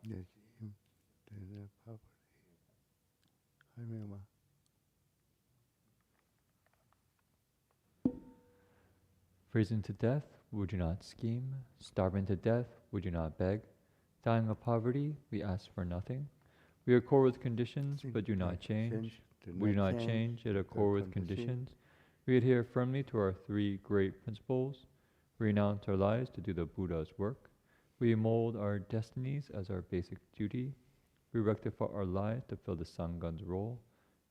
여기 되는 파벌이 할매마 Freezing to death, would you not scheme? Starving to death, would you not beg? Dying of poverty, we ask for nothing. We accord with conditions, but do not change. We do not change, yet accord with conditions. We adhere firmly to our three great principles. We renounce our lives to do the Buddha's work. We mold our destinies as our basic duty. We rectify our lives to fill the Sangha's role.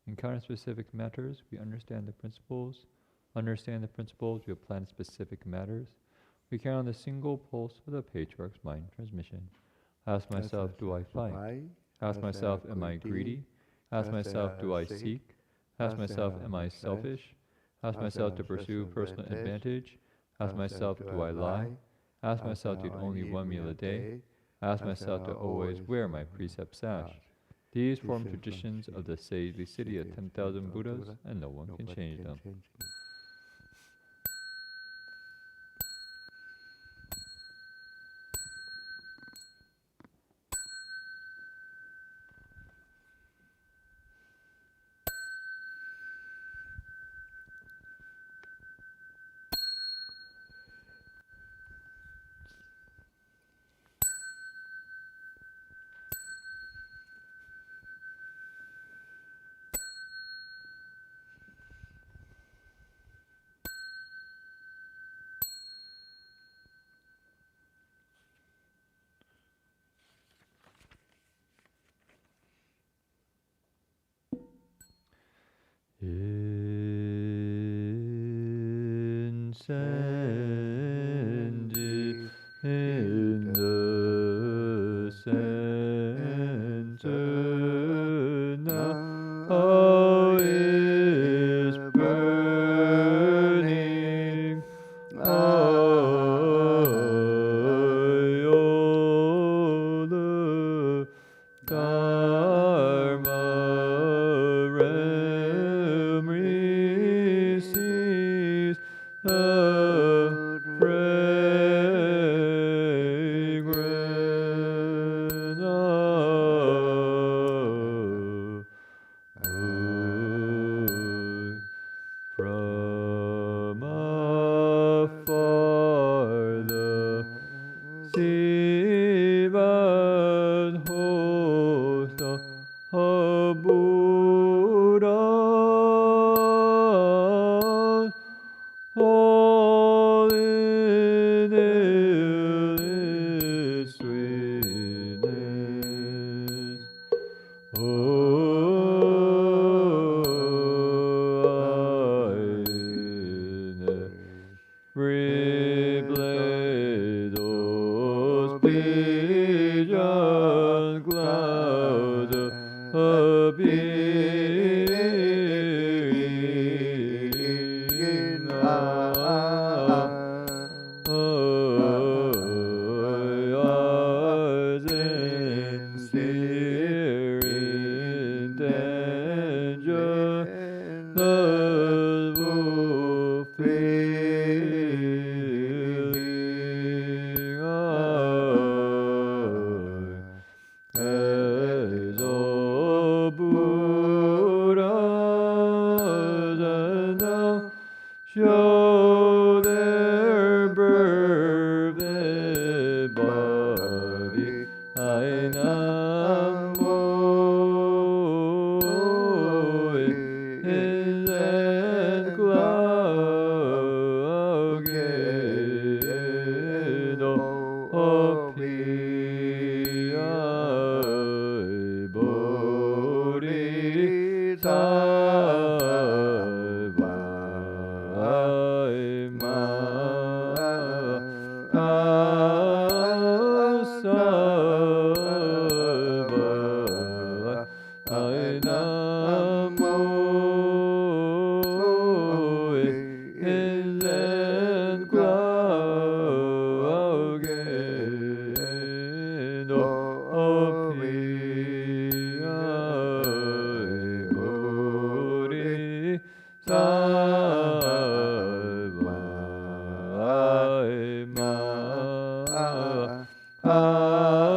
In counter-specific matters, we understand the principles. Understand the principles, we apply in specific matters. We carry on the single pulse of the patriarch's mind transmission. Ask myself, do I fight? Ask myself, am I greedy? Ask myself, do I seek? Ask myself, am I selfish? Ask myself to pursue personal advantage. Ask myself, do I lie? Ask myself to eat only one meal a day. Ask myself to always wear my precept sash. These form traditions of the sagely city of 10,000 Buddhas, and no one can change them. Incendiary in the center now is burning. Ayola Dharma realm receives the fragrance from afar. The Sivan host of Buddhas, all in its sweetness. Reblados pigeon clouds appearing eyes sincere intention the fulfilling as all Buddhas and now show their birthday body. I Namo is and cloud Sarva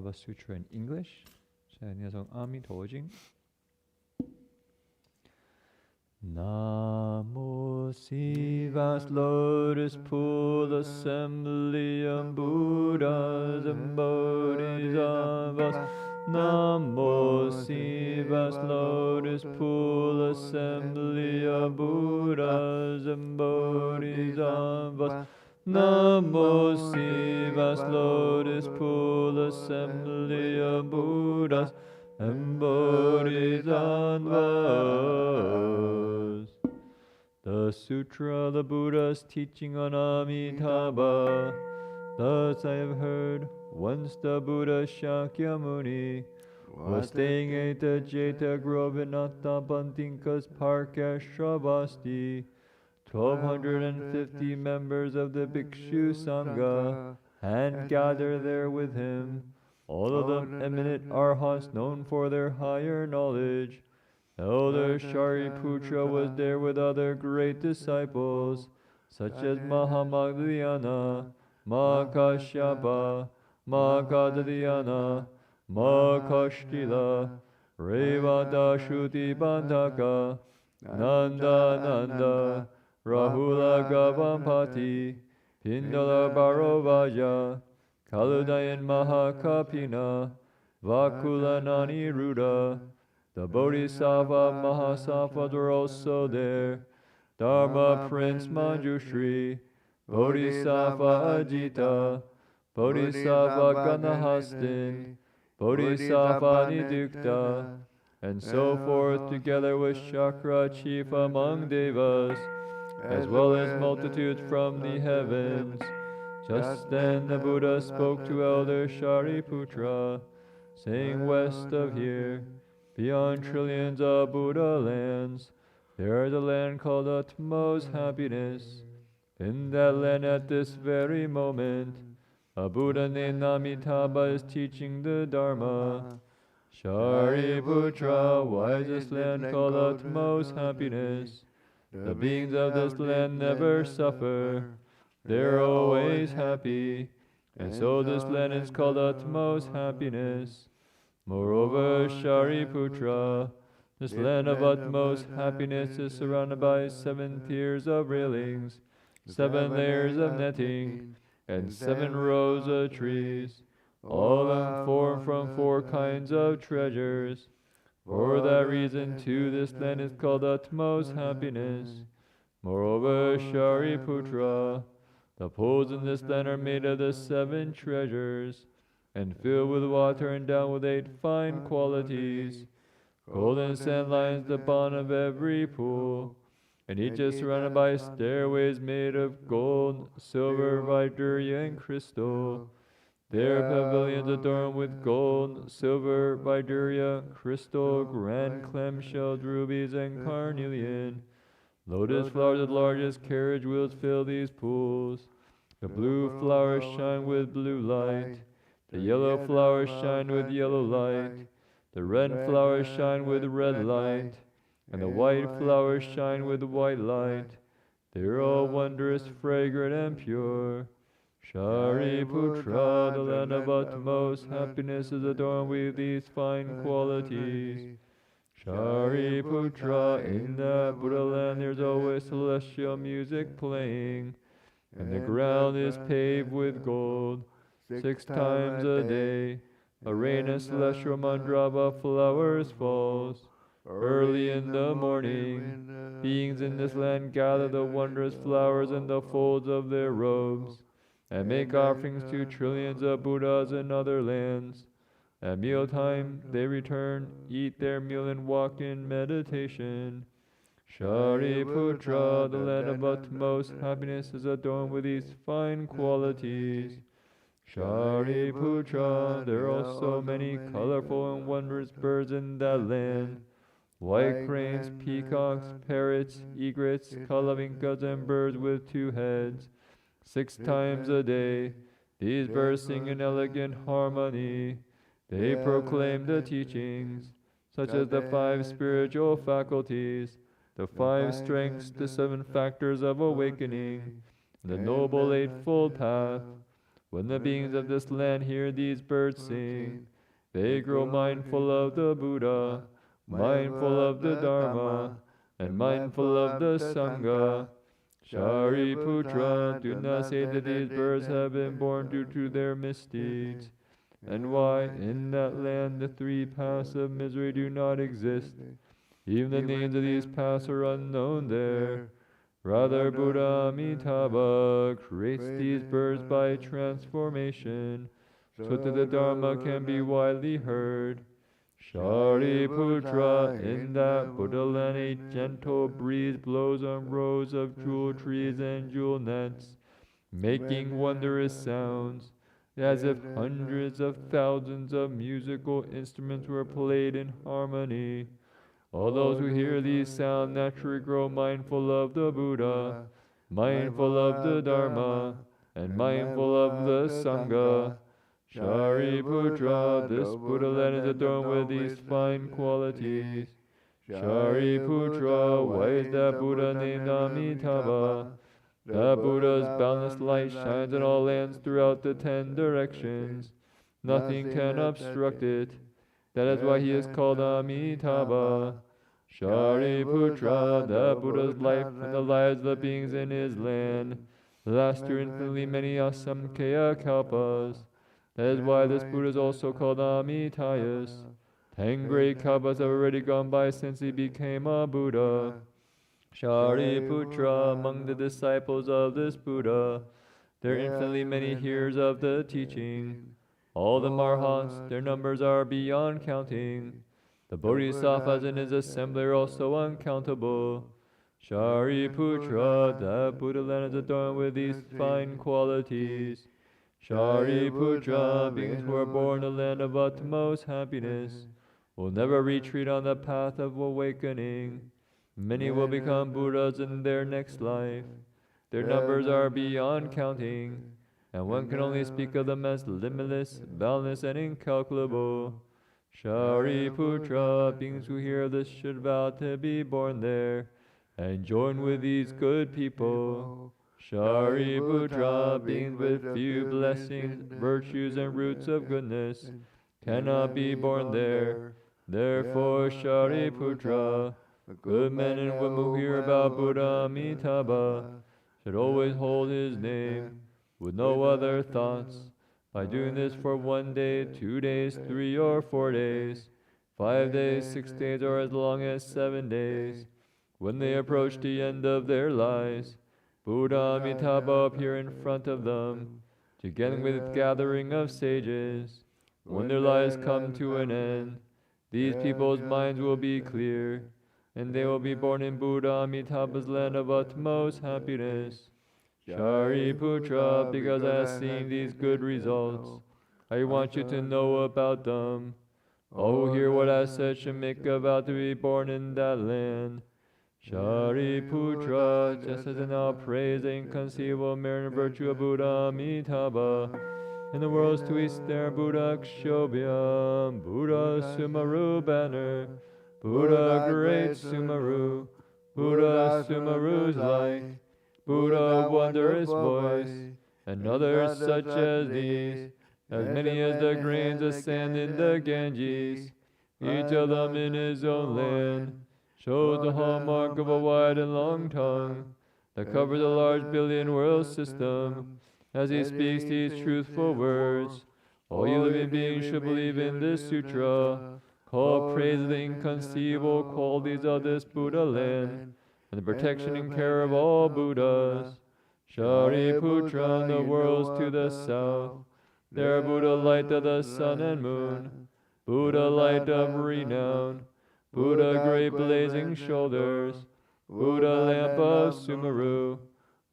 Bodhisattva Sutra in English. 자, 녀석 아미 도징. Namo Sivas Lotus Pool Assembly of Buddhas and Bodhisattvas. Namo Sivas Lotus Pool Assembly of Buddhas and Bodhisattvas. Namo Sivas Lotus Pool Assembly of Buddhas and Bodhisattvas. The Sutra of the Buddha's teaching on Amitabha. Thus I have heard, once the Buddha Shakyamuni was staying at the Jeta Grove in Attapantinka's park at Shravasti. 1,250 members of the Bhikshu Sangha had gathered there with him, all of them eminent arhats known for their higher knowledge. Elder Shariputra was there with other great disciples, such as Mahamadhyana, Mahakashyapa, Mahakadhyana, Mahakashtila, Revata Bandhaka, Nanda, Rahula Gavampati, Pindala Bharovaja, Kaludayan Mahakapina, Vakulanani Ruda. The Bodhisattva Mahasattvas were also there. Dharma Prince Manjushri, Bodhisattva Ajita, Bodhisattva Ganahastin, Bodhisattva Nidukta, and so forth, together with Shakra chief among Devas, as well as multitudes from the heavens. Just then the Buddha spoke to Elder Shariputra, saying, west of here, beyond trillions of Buddha lands, there is a land called utmost happiness. In that land at this very moment, a Buddha named Amitabha is teaching the Dharma. Shariputra, why is this land called utmost happiness? The beings of this land never suffer. They're always happy, and so this land is called utmost happiness. Moreover, Shariputra, this land of utmost happiness is surrounded by 7 tiers of railings, 7 layers of netting, and 7 rows of trees, all of them formed from 4 kinds of treasures. For that reason, too, this land is called utmost happiness. Moreover, Shariputra, the pools in this land are made of the 7 treasures, and filled with water and endowed with 8 fine qualities. Golden sand lines the bottom of every pool, and each is surrounded by stairways made of gold, silver, vidurya, and crystal. There are pavilions adorned with gold, silver, vidurya, crystal, grand clam-shelled rubies, and carnelian. Lotus flowers as large as carriage wheels fill these pools. The blue flowers shine with blue light. The yellow flowers shine with yellow light. The red flowers shine with red light. And the white flowers shine with white light. They are all wondrous, fragrant, and pure. Shariputra, the land of utmost happiness, is adorned with these fine qualities. Shariputra, in that Buddha land there's always celestial music playing, and the ground is paved with gold. 6 times a day, a rain of celestial mandrava flowers falls. Early in the morning, beings in this land gather the wondrous flowers in the folds of their robes, and make offerings to trillions of Buddhas in other lands. At mealtime, they return, eat their meal, and walk in meditation. Shariputra, the land of utmost happiness, is adorned with these fine qualities. Shariputra, there are also many colorful and wondrous birds in that land. White cranes, peacocks, parrots, egrets, kalavinkas, and birds with 2 heads. 6 times a day, these birds sing in elegant harmony. They proclaim the teachings, such as the 5 spiritual faculties, the 5 strengths, the 7 factors of awakening, the Noble Eightfold Path. When the beings of this land hear these birds sing, they grow mindful of the Buddha, mindful of the Dharma, and mindful of the Sangha. Shariputra, do not say that these birds have been born due to their misdeeds, and why in that land the three paths of misery do not exist. Even the names of these paths are unknown there. Rather, Buddha Amitabha creates these birds by transformation, so that the Dharma can be widely heard. Shariputra, in that Buddha land a gentle breeze blows on rows of jewel trees and jewel nets, making wondrous sounds, as if hundreds of thousands of musical instruments were played in harmony. All those who hear these sounds naturally grow mindful of the Buddha, mindful of the Dharma, and mindful of the Sangha. Shariputra, this Buddha land is adorned with these fine qualities. Shariputra, why is that Buddha named Amitabha? The Buddha's boundless light shines in all lands throughout the 10 directions. Nothing can obstruct it. That is why he is called Amitabha. Shariputra, the Buddha's life and the lives of the beings in his land last through infinitely many asamkhya kalpas. That is why this Buddha is also called Amitayus. 10 great kalpas have already gone by since he became a Buddha. Shariputra, among the disciples of this Buddha, there are infinitely many hearers of the teaching. All the Marhants, their numbers are beyond counting. The Bodhisattvas in his assembly are also uncountable. Shariputra, the Buddha land is adorned with these fine qualities. Shariputra, beings who are born in the land of utmost happiness, will never retreat on the path of awakening. Many will become Buddhas in their next life. Their numbers are beyond counting, and one can only speak of them as limitless, boundless, and incalculable. Shariputra, beings who hear this should vow to be born there, and join with these good people. Shariputra, beings with few blessings, virtues, and roots of goodness, cannot be born there. Therefore, Shariputra, good men and women who hear about Buddha Amitabha should always hold his name with no other thoughts. By doing this for 1 day, 2 days, 3 or 4 days, 5 days, 6 days, or as long as 7 days, when they approach the end of their lives, Buddha Amitabha appear in front of them, together with gathering of sages. When their lives come to an end, these people's minds will be clear, and they will be born in Buddha Amitabha's land of utmost happiness. Shariputra, because I have seen these good results, I want you to know about them. All who hear what I said should make a vow to be born in that land. Shariputra, just as in all praise the inconceivable merit and virtue of Buddha Amitabha, in the world's to east there Buddha Kshobhya, Buddha Sumaru banner, Buddha great Sumaru, Buddha Sumaru's light, Buddha wondrous voice, and others such as these, as many as the grains of sand in the Ganges, each of them in his own land, shows the hallmark of a wide and long tongue that covers a large billion world system. As he speaks these truthful words, all you living beings should believe in this sutra, call praise the inconceivable qualities of this Buddha land, and the protection and care of all Buddhas. Shariputra, the worlds to the south, there Buddha light of the sun and moon, Buddha light of renown, Buddha great blazing shoulders, Buddha lamp of Sumaru,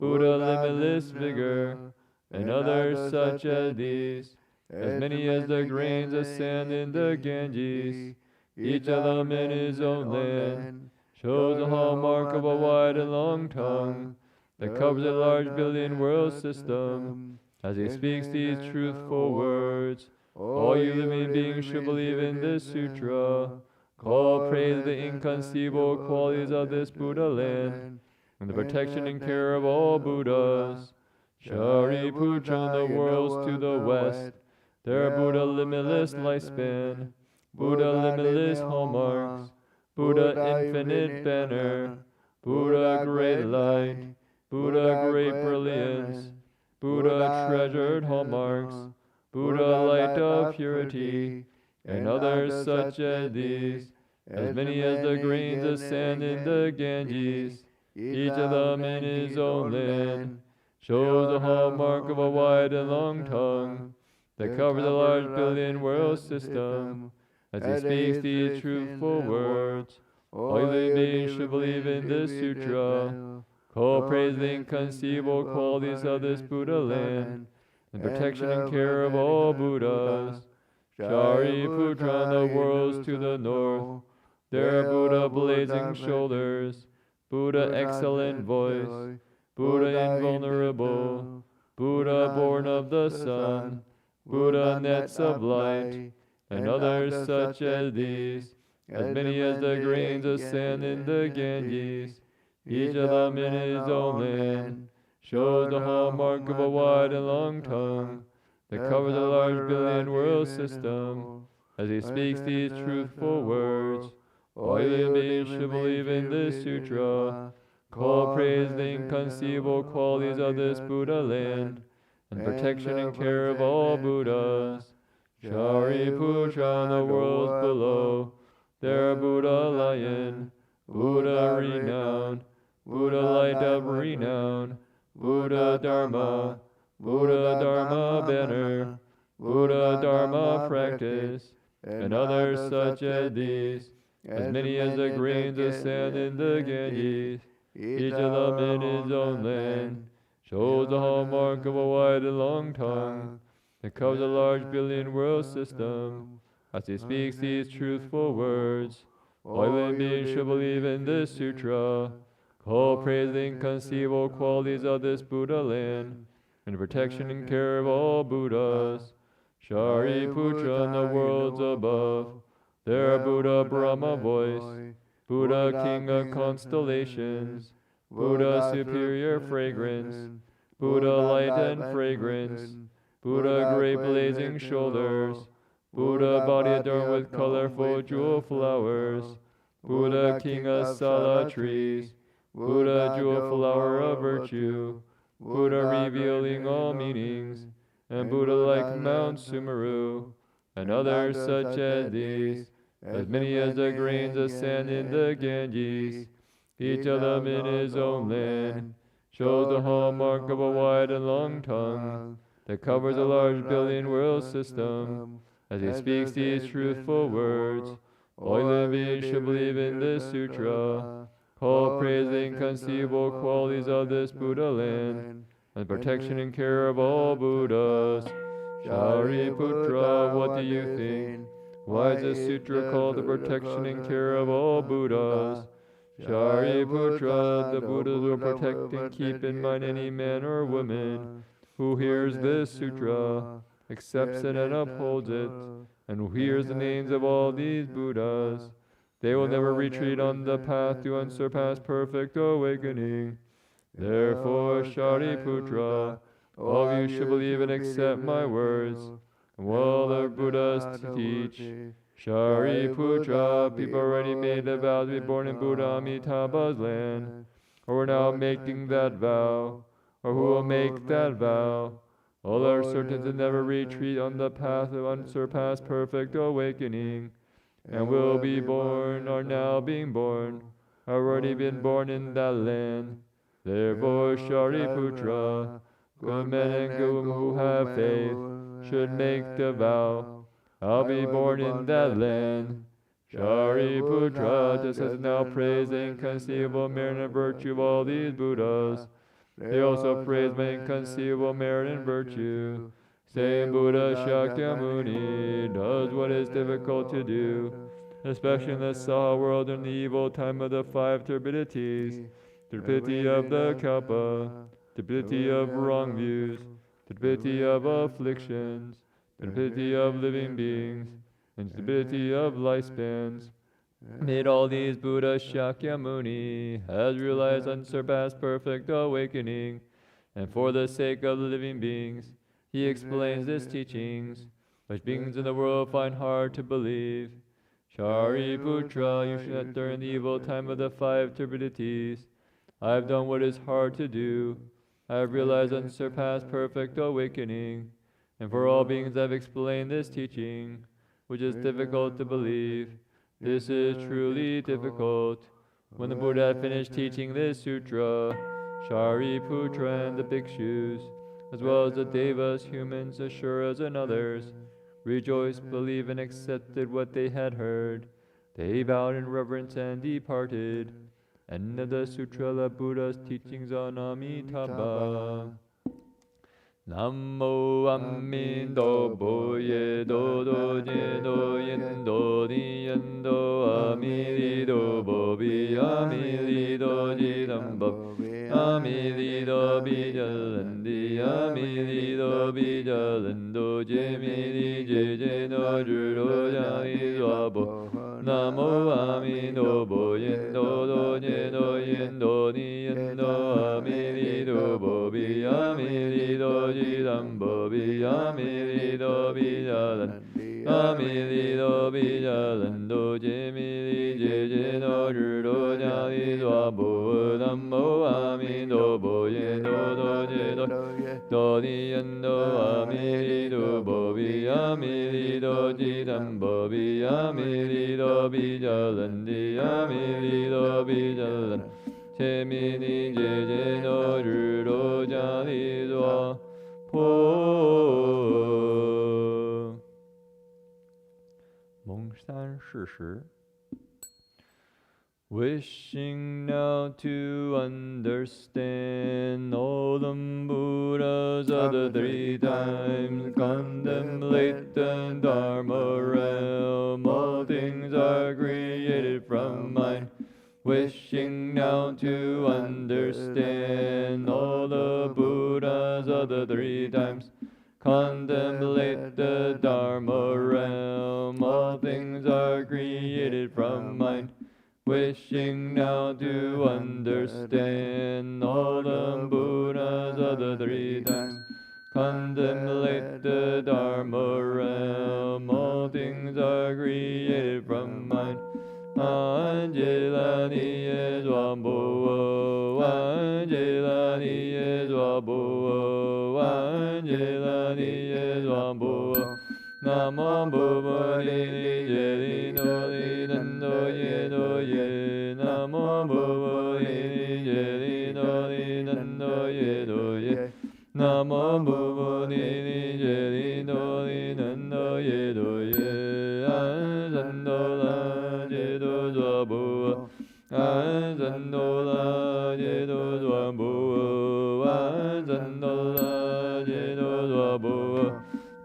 Buddha limitless vigor, and others such as these, as many as the grains of sand in the Ganges, each of them in his own land, shows the hallmark of a wide and long tongue that covers a large billion world system. As he speaks these truthful words, all you living beings should believe in this sutra, call praise the inconceivable qualities of this Buddha land, and the protection and care of all Buddhas. Shariputra, the worlds to the west. There Buddha limitless lifespan, Buddha limitless hallmarks, Buddha infinite banner, Buddha great light, Buddha great brilliance, Buddha treasured hallmarks, Buddha light of purity, and others such as these, as many as the grains of sand in the Ganges, each of them in his own land, shows the hallmark of a wide and long tongue that covers a large billion world system. As he speaks these truthful words, all living beings should believe in this sutra, call praise the inconceivable qualities of this Buddha land, and protection and care of all Buddhas. Shariputra, the worlds to the north, there Buddha blazing shoulders, Buddha excellent voice, Buddha invulnerable, Buddha born of the sun, Buddha nets of light, and others such as these, as many as the grains of sand in the Ganges, each of them in his own land, shows the hallmark of a wide and long tongue that covers a large billion world system. As he speaks these truthful words, all living beings should believe in this sutra, call praise the inconceivable qualities of this Buddha land, and protection and care of all Buddhas. Shariputra, the worlds below, there Buddha lion, Buddha renown, Buddha light of renown, Buddha Dharma, Buddha Dharma banner, Buddha Dharma practice, and others such as these, as many as the grains of sand in the Ganges, each of them in his own land, shows the hallmark of a wide and long tongue that covers a large billion world system. As he speaks these truthful words, all living beings should believe in this sutra, call praise the inconceivable qualities of this Buddha land, and protection and care of all Buddhas. Shariputra, in the worlds above, there Buddha Brahma voice, Buddha king of constellations, Buddha superior fragrance, Buddha light and fragrance, Buddha great blazing shoulders, Buddha body adorned with colorful jewel flowers, Buddha king of Sala trees, Buddha jewel flower of virtue, Buddha revealing all meanings, and Buddha like Mount Sumeru, and others such as these, as many as the grains of sand in the Ganges, each of them in his own land, shows the hallmark of a wide and long tongue that covers a large billion world system. As he speaks these truthful words, all living beings should believe in this sutra, call praise the inconceivable qualities of this Buddha land, and protection and care of all Buddhas. Shariputra, what do you think? Why is this sutra called the protection and care of all Buddhas? Shariputra, the Buddhas will protect and keep in mind any man or woman who hears this sutra, accepts it and upholds it, and who hears the names of all these Buddhas. They will never retreat on the path to unsurpassed perfect awakening. Therefore, Shariputra, all of you should believe and accept my words, and what other Buddhas teach. Shariputra, people already made the vow to be born in Buddha Amitabha's land, or are now making that vow, or who will make that vow. All are certain to never retreat on the path of unsurpassed perfect awakening, and will be born, are now being born, have already been born in that land. Therefore, Shariputra, good men and good women who have faith should make the vow, I'll be born in that land. Shariputra, just as now praise the inconceivable merit and virtue of all these Buddhas, they also praise my inconceivable merit and virtue, saying Buddha Shakyamuni does what is difficult to do, especially in the Saha world in the evil time of the five turbidities, turbidity of the Kalpa, turbidity of wrong views, turbidity of afflictions, turbidity of living beings, and stability of lifespans. Amid all these, Buddha Shakyamuni has realized unsurpassed perfect awakening, and for the sake of the living beings, he explains his teachings, which beings in the world find hard to believe. Shariputra, you should not during the evil time of the 5 turbidities. I have done what is hard to do. I have realized unsurpassed perfect awakening, and for all beings I have explained this teaching, which is difficult to believe. This is truly difficult. When the Buddha had finished teaching this sutra, Shariputra and the bhikshus, as well as the devas, humans, asuras, and others, rejoiced, believed, and accepted what they had heard. They bowed in reverence and departed. End of the Sutra, the Buddha's teachings on Amitabha. Namo Ammindo Boye Dodo Jedo Yendo Yendo Amilido Bobi Amilido Jidambo Amilido Bijalandi Amilido Bijalando Jemili Jejeno Juro Jai Dwabo Namo Ammindo Boye Dodo Jedo Yendo Yendo Amilido Bobi Amilido Jidambo Amilido Bijalan Amilido Bijalando Jemili Jejeno Juro Jai Dwabo Namo Ammindo Boye Dodo Jedo Dodi Yendo Amilido Bobi Amilido Jidambo Amilido Bijalandi Amilido Bijalan Jemini Jejeno Juro Jai Dwa Po 蒙山事实 Wishing now to understand all the Buddhas of the 3 times, contemplate the Dharma realm, all things are created from mind. Wishing now to understand all the Buddhas of the 3 times, contemplate the Dharma realm, all things are created from mind. Wishing now to understand all the Buddhas of the 3 times, contemplate the Dharma realm, all things are created from mind. Angelani Eswambo, Angelani Eswambo, Angelani Eswambo. Namo Bhuvani Jeli Noli Nando Yedo Ye. Namo Bhuvani Jeli Noli Nando Yedo Ye. Namo Bhuvani Jeli Noli Nando Yedo Ye. Ansandola Jedo Zwabo. Ansandola Jedo Zwabo. Ansandola Jedo Zwabo.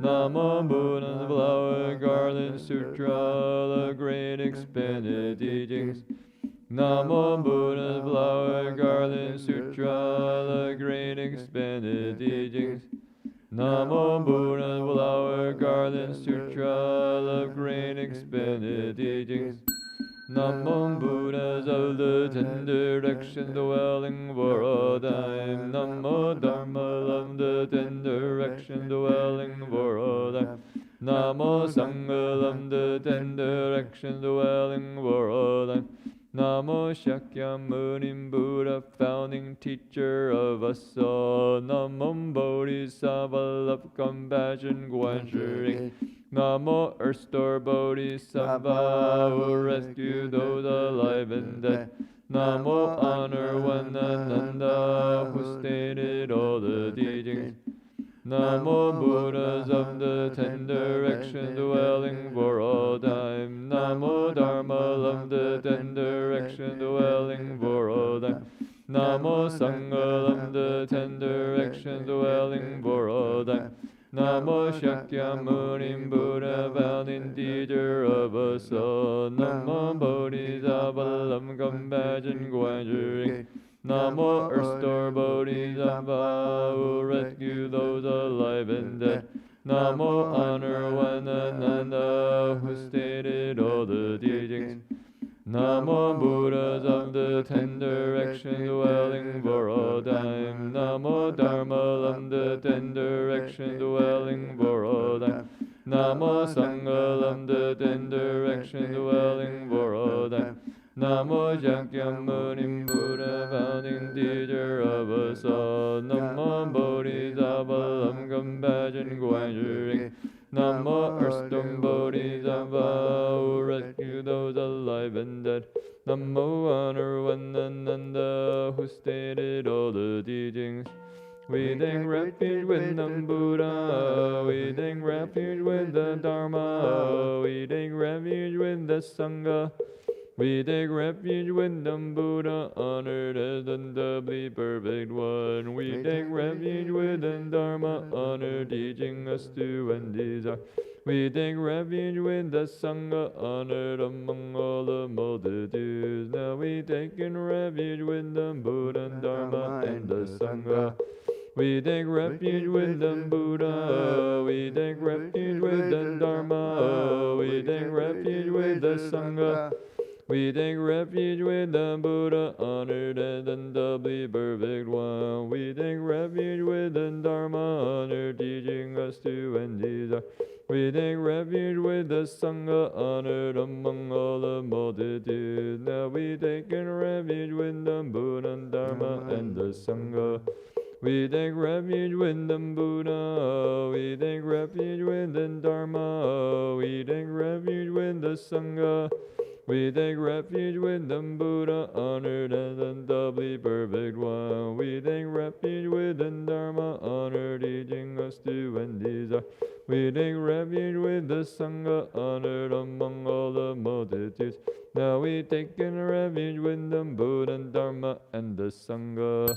Namo Buddha's Flower Garland Sutra, the great expanded teachings. Namo Buddha's Flower Garland Sutra, the great expanded teachings. Namo Buddha's Flower Garland Sutra, the great expanded teachings. Namo Buddhas of the 10 directions dwelling for all time. Namo Dharma of the 10 directions dwelling for all time. Namo Sangha of the 10 directions dwelling for all time. Namo Shakyamuni Buddha, founding teacher of us all. Namo Bodhisattva of compassion, Guanshiri. Namo Erstor Bodhisattva, who rescue those alive and dead. Namo Honor One Ananda, who stated all the teachings. Namo Buddhas of the 10 directions dwelling for all time. Namo Dharma of the 10 directions dwelling for all time. Namo Sangha of the 10 directions dwelling for all time. Namo Shakyamuni Buddha, founding teacher of us all. Namo Bodhisattva of compassion, Guanshiri. Namo Erstor Bodhisattva, who rescue those alive and dead. Namo Honor One Ananda, who stated all the teachings. Namo Buddhas of the 10 directions dwelling for all time. Namo Dharma Namo Sangha Lam in direction dwelling for all time. Namo Shakyamuni Buddha founding teacher of us all. Namo Bodhisattva Lam compassion quenching. Namo Arstam Bodhisattva who rescue those alive and dead. Namo Honor Vanananda who stated all the teachings. We take refuge with the Buddha, we take refuge with the Dharma, we take refuge with the Sangha. We take refuge with the Buddha, honored as the doubly perfect one. We take refuge with the Dharma, honored, teaching us to end desire. We take refuge with the Sangha, honored among all the multitudes. Now we take in refuge with the Buddha, Dharma, and the Sangha. We take refuge with the Buddha, we take refuge with the Dharma, we take refuge with the Sangha. We take refuge with the Buddha, honored as the doubly perfect one. We take refuge with the Dharma, honored, teaching us to end desire. We take refuge with the Sangha, honored among all the multitudes. Now we take in refuge with the Buddha, Dharma, and the Sangha. We take refuge with the Buddha, we take refuge with the Dharma, we take refuge with the Sangha. We take refuge with the Buddha, honored as the doubly perfect one. We take refuge with the Dharma, honored, teaching us to end desire. We take refuge with the Sangha, honored among all the multitudes. Now we take in refuge with the Buddha, Dharma, and the Sangha.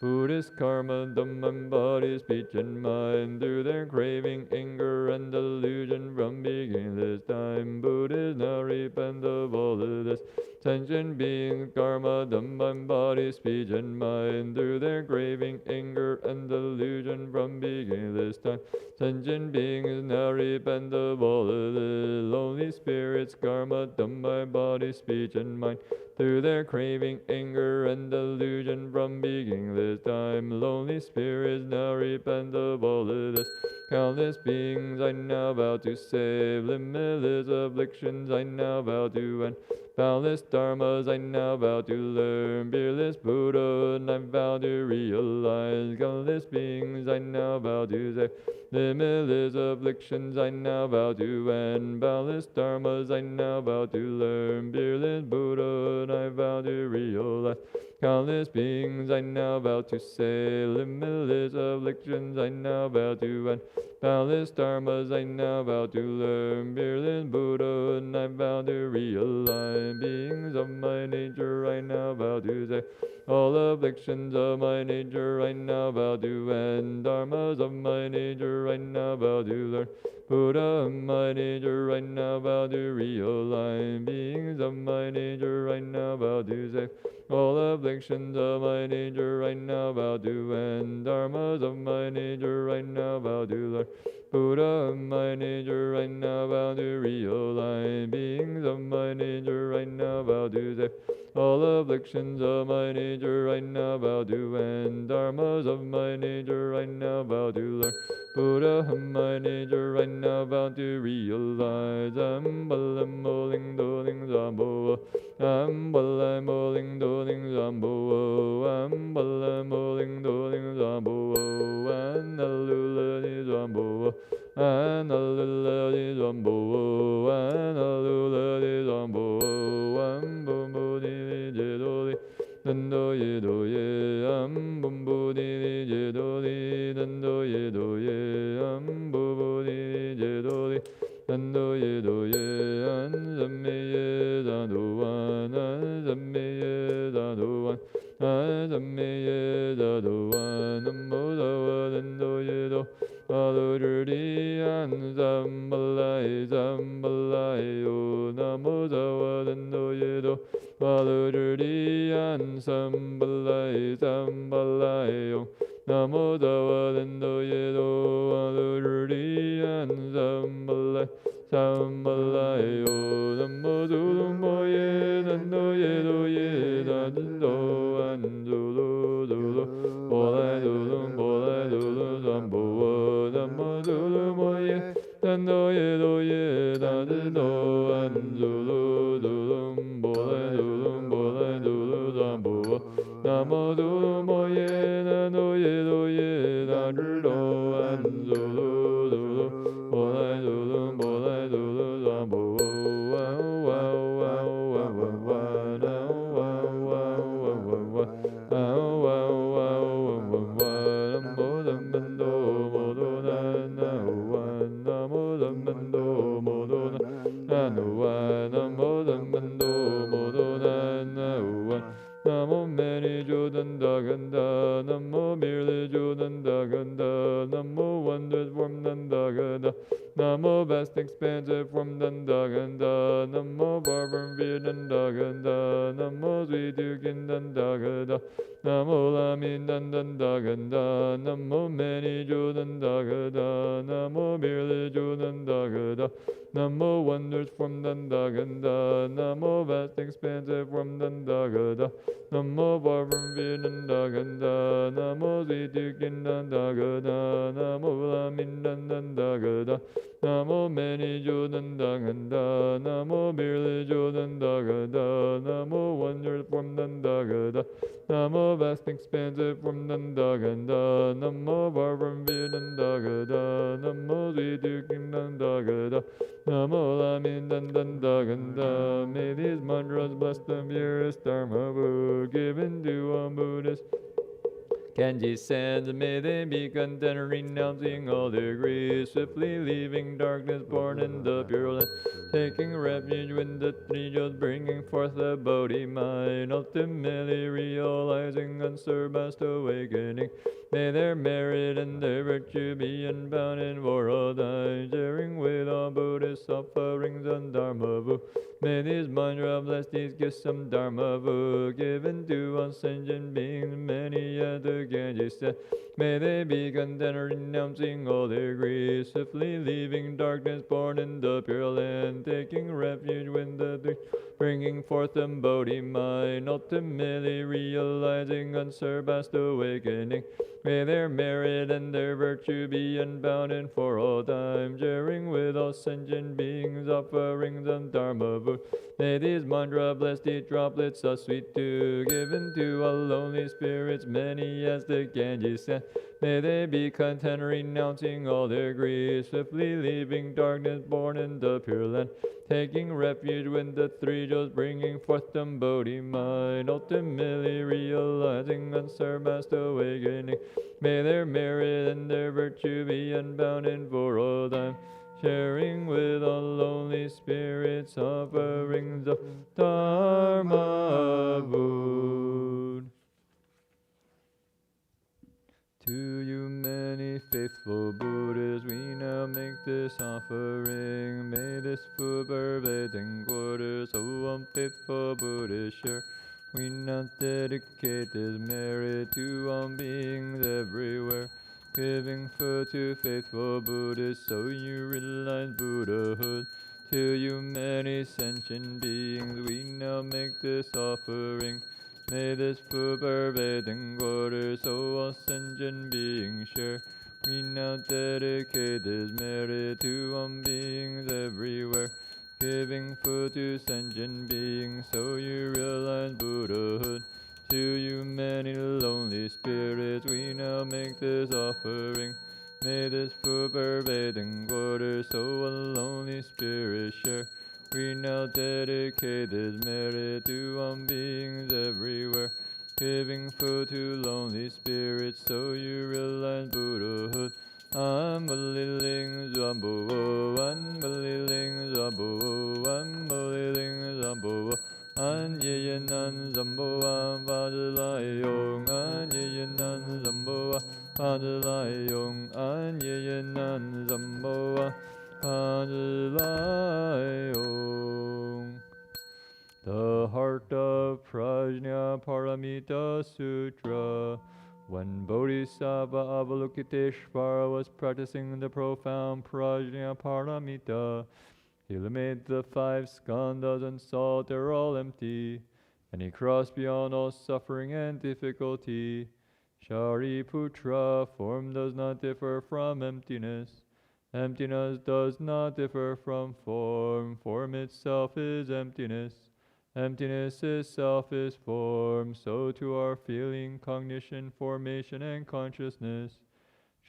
Buddhist karma, Dhamma and body, speech and mind, through their craving, anger, and delusion from beginningless time. Buddhists now repent of all of this. Sentient beings, karma, Dhamma and body, speech and mind, through their craving, anger, and delusion from beginningless time. Sentient beings now repent of all of this. Lonely spirits, karma, Dhamma and body, speech and mind, through their craving, anger, and delusion from beginningless time. Lonely spirits now repent of all of this. Countless beings I now vow to save, limitless afflictions I now vow to end. Boundless dharmas I now vow to learn, fearless Buddhahood I vow to realize. Countless beings I now vow to save, limitless afflictions I now vow to end. Boundless dharmas I now vow to learn, fearless Buddhahood I vow to realize. Countless beings I now vow to say, limitless afflictions I now vow to end. Boundless dharmas I now vow to learn, fearless Buddhahood I vow to realize. Beings of my nature I now vow to say, all afflictions of my nature I now vow to end. Dharmas of my nature I now vow to learn, Buddha of my nature I now vow to realize. Beings of my nature I now vow to say, all afflictions of my nature I now vow to end. Dharmas of my nature I now vow to learn, Buddha of my nature I now vow to realize. Beings of my nature I now vow to say, all afflictions of my nature I now vow to end. Dharmas of my nature I now vow to learn, Buddha of my nature I now vow to realize. Ambalam moling doling zambo, ambalam moling doling zambo, ambalam moling doling zambo, analula di zambo, analula di zambo, analula di zambo, ambumbo di jedoli, dando yedoye, ambumbo di jedoli, dando yedoye, ambumbo di jedoli, dando yedoye, anzameye daduan, anzameye daduan, anzameye daduan, namo dawa dando yedo, alurudi anzambalai zambalai o, namo dawa dando yedo, alurudi anzambalai zambalai o, namo dawa dando yedo, alurudi anzambalai zambalai o, namo dulu ye dando yedo ye dando anjulu dulu, bolai dulu zambo, namo dulu moye dando yedo anzulu dulum bole dulum bole dulu dambu. Namo dulum oye nanoye doye nanrudo anzulu dulum bole dulum bole dulu dambu. Namo many Jodanda Ganda, Namo merely Jodanda Ganda, Namo wonders from Nanda Ganda, Namo vast expansive from Nanda Ganda, Namo barbar Vedanda Ganda, Namo sweet Dukin Nanda Ganda, Namo Lamin Nanda Ganda, Namo many Jodanda Ganda, Namo merely Jodanda Ganda, Namo wonders from Nanda Ganda, Namo vast expansive from Nanda Ganda, Namo barbar Vedanda Ganda, Namo sweet Dukin Nanda Ganda, Namo Lamin Nanda Ganda, Namo many Jodanda Ganda, Namo merely Jodanda Ganda, Namo wonders from Nanda Ganda, Namo vast expansive from Nanda Ganda, Namo barbar Vedanda Ganda, Namo sweet Dukin Nanda Ganda, Namo Lamin Nanda Ganda. May these mantras bless the purest Dharma food given to all Buddhists. Genji said, may they be content, renouncing all their griefs, swiftly leaving darkness, born in the pure land, taking refuge with the three jewels, bringing forth the Bodhi mind, ultimately realizing unsurpassed awakening. May their merit and their virtue be unbounded for all time, sharing with all Buddhist offerings and Dharma Vu. May these mantras bless these gifts of Dharma Vu, given to all sentient beings, many as the Genji said. May they be content, renouncing all their griefs, swiftly leaving darkness, born in the pure land, taking refuge with the three, bringing forth the Bodhi mind, ultimately realizing unsurpassed awakening. May their merit and their virtue be unbounded for all time, sharing with all sentient beings, offerings of Dharma Vu. May these mantras bless these droplets of sweet dew, given to all lonely spirits, many as the Genji sent. May they be content, renouncing all their griefs, swiftly leaving darkness, born in the pure land, taking refuge with the three jewels, bringing forth the Bodhi mind, ultimately realizing unsurpassed awakening. May their merit and their virtue be unbounded for all time, sharing with all lonely spirits, offerings of Dharma Food. To you many faithful Buddhas, we now make this offering. May this food pervade in quarters, so unfaithful Buddhas share. We now dedicate this merit to all beings everywhere, giving food to faithful Buddhists, so you realize Buddhahood. To you many sentient beings, we now make this offering. May this food pervade in quarters, so all sentient beings share. We now dedicate this merit to all beings everywhere, giving food to sentient beings, so you realize Buddhahood. To you many lonely spirits, we now make this offering. May this food pervade in quarters, so all lonely spirits share. We now dedicate this merit to all beings everywhere, giving food to lonely spirits, so you realize Buddhahood. Unbelieving Zambo, unbelieving Zambo, unbelieving Zambo, Anyenan Zambo, Vadalayong, Anyenan Zambo, Vadalayong, Anyenan Zambo, Vadalayong. The Heart of Prajna Paramita Sutra. When Bodhisattva Avalokiteshvara was practicing the profound Prajna Paramita, he made the 5 skandhas and saw they're all empty, and he crossed beyond all suffering and difficulty. Shariputra, form does not differ from emptiness, Emptiness does not differ from form. Form itself is emptiness. Emptiness itself is form. So to our feeling, cognition, formation, and consciousness.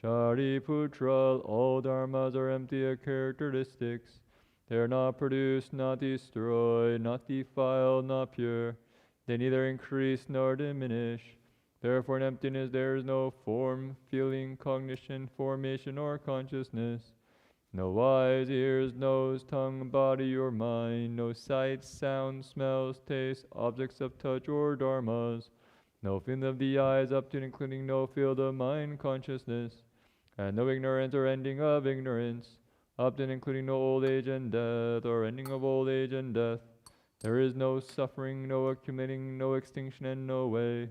Shariputra, all dharmas are empty characteristics. They are not produced, not destroyed, not defiled, not pure. They neither increase nor diminish. Therefore in emptiness there is no form, feeling, cognition, formation, or consciousness. No eyes, ears, nose, tongue, body, or mind. No sight, sound, smells, taste, objects of touch, or dharmas. No feeling of the eyes up to and including no field of mind consciousness. And no ignorance or ending of ignorance. Up to and including no old age and death, or ending of old age and death. There is no suffering, no accumulating, no extinction, and no way.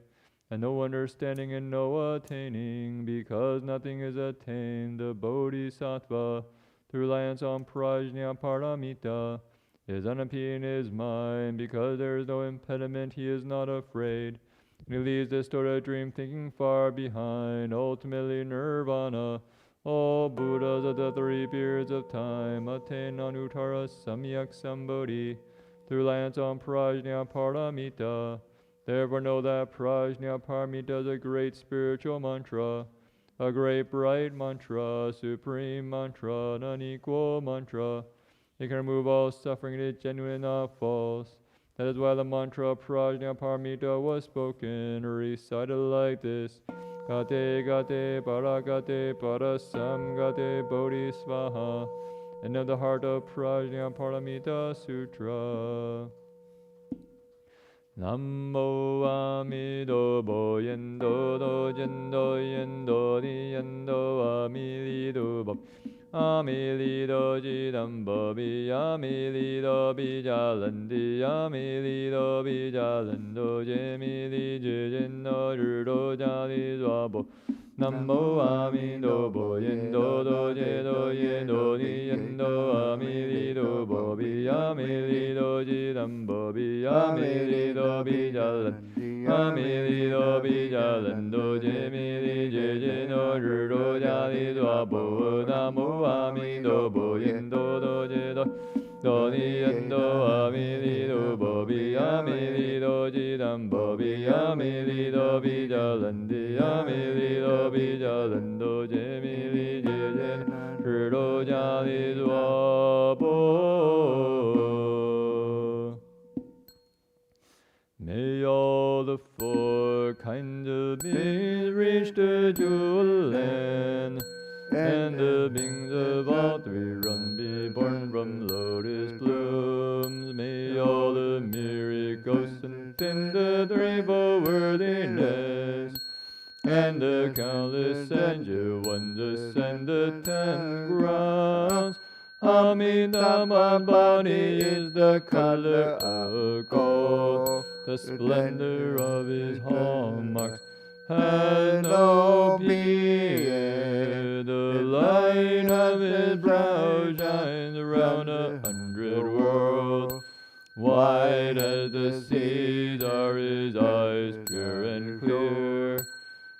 And no understanding and no attaining, because nothing is attained. The Bodhisattva, through reliance on prajna paramita, is unappeased in his mind. Because there is no impediment, he is not afraid. And he leaves distorted dream thinking far behind. Ultimately nirvana. All Buddhas of the 3 periods of time attain Anuttara Samyak Sambodhi through reliance on prajna paramita. Therefore know that prajna paramita is a great spiritual mantra, a great bright mantra, supreme mantra, an unequal mantra. It can remove all suffering, it is genuine, not false. That is why the mantra prajna paramita was spoken, recited like this. Gate gate paragate parasam gate bodhi svaha. And of the heart of prajna paramita sutra. Nammo Amido Bo Yendo Do Jendo Yendo Ni Yendo Amilido Bob Amilido Jidam Bobi Amilido Bijalandi Amilido Bijalando Jemili Jendo Rudo Jali Zwabo Nammo Amido Bo Yendo Do Jedo Yendo Ni Yendo Amilido Bobi Amilido Jidam Bobi Amilido Bijalandi Amilido Bijalando Jemili Jejeno Rudo Jali Zwabo Nammo Amido Bo Yendo Do Jedo Doni Yendo Amilido Bobi Amilido Jidam Bobi Amilido Bijalandi Amilido Bijalando Jemili Jejen Rudo Jali Zwabo. May all the 4 kinds of beings reach the jewel land, and the beings of all 3 realms be born from lotus blooms. May all the myriad ghosts attain the 3-fold worthiness, and the countless angel ones ascend the 10 grounds. Amitabha body is the color of gold, the splendor of his hallmarks has no peer. The light of his brow shines around 100 worlds. White as the seas are his eyes, pure and clear,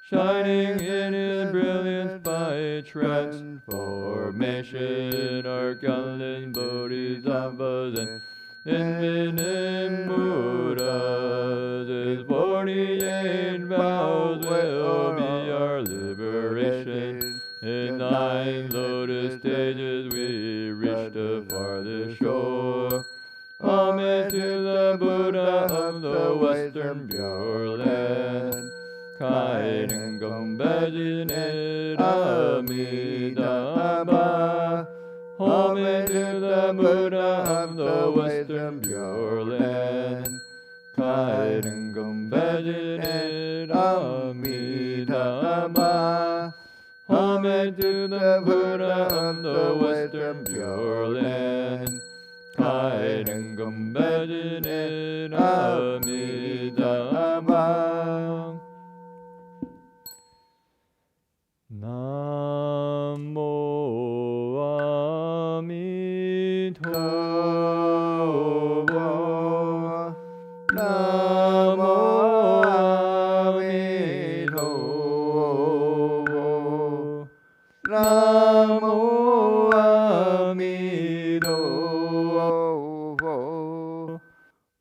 shining in his brilliance by transformation. Are countless bodhisattvas and infinite Buddhas. His 48 vows will be our liberation. In 9 lotus stages we reach the farthest shore. Homage to the Buddha of the Western Pure Land. Kaiden Gombejin Amidabha. Homage to the Buddha of the Western Pure Land. Kaiden Gombejin Amidabha. Homage to the Buddha of the Western Pure Land. Kaiden Gombejin Amidabha. Namo Amitabha. Namo Amitabha. Namo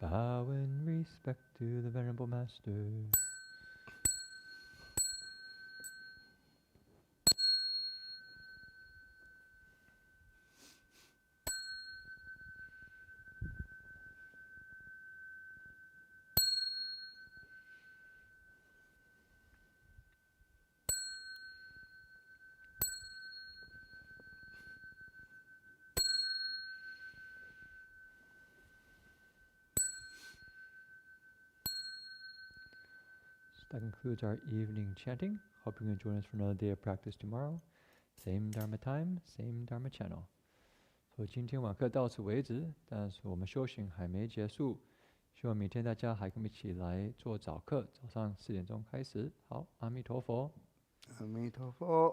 Bow in respect to the Venerable Master. That concludes our evening chanting. Hope you can join us for another day of practice tomorrow. Same Dharma time, same Dharma channel. 所以今天晚课到此为止，但是我们修行还没结束，希望明天大家还跟我们一起来做早课，早上4点钟开始。好，阿弥陀佛。阿弥陀佛。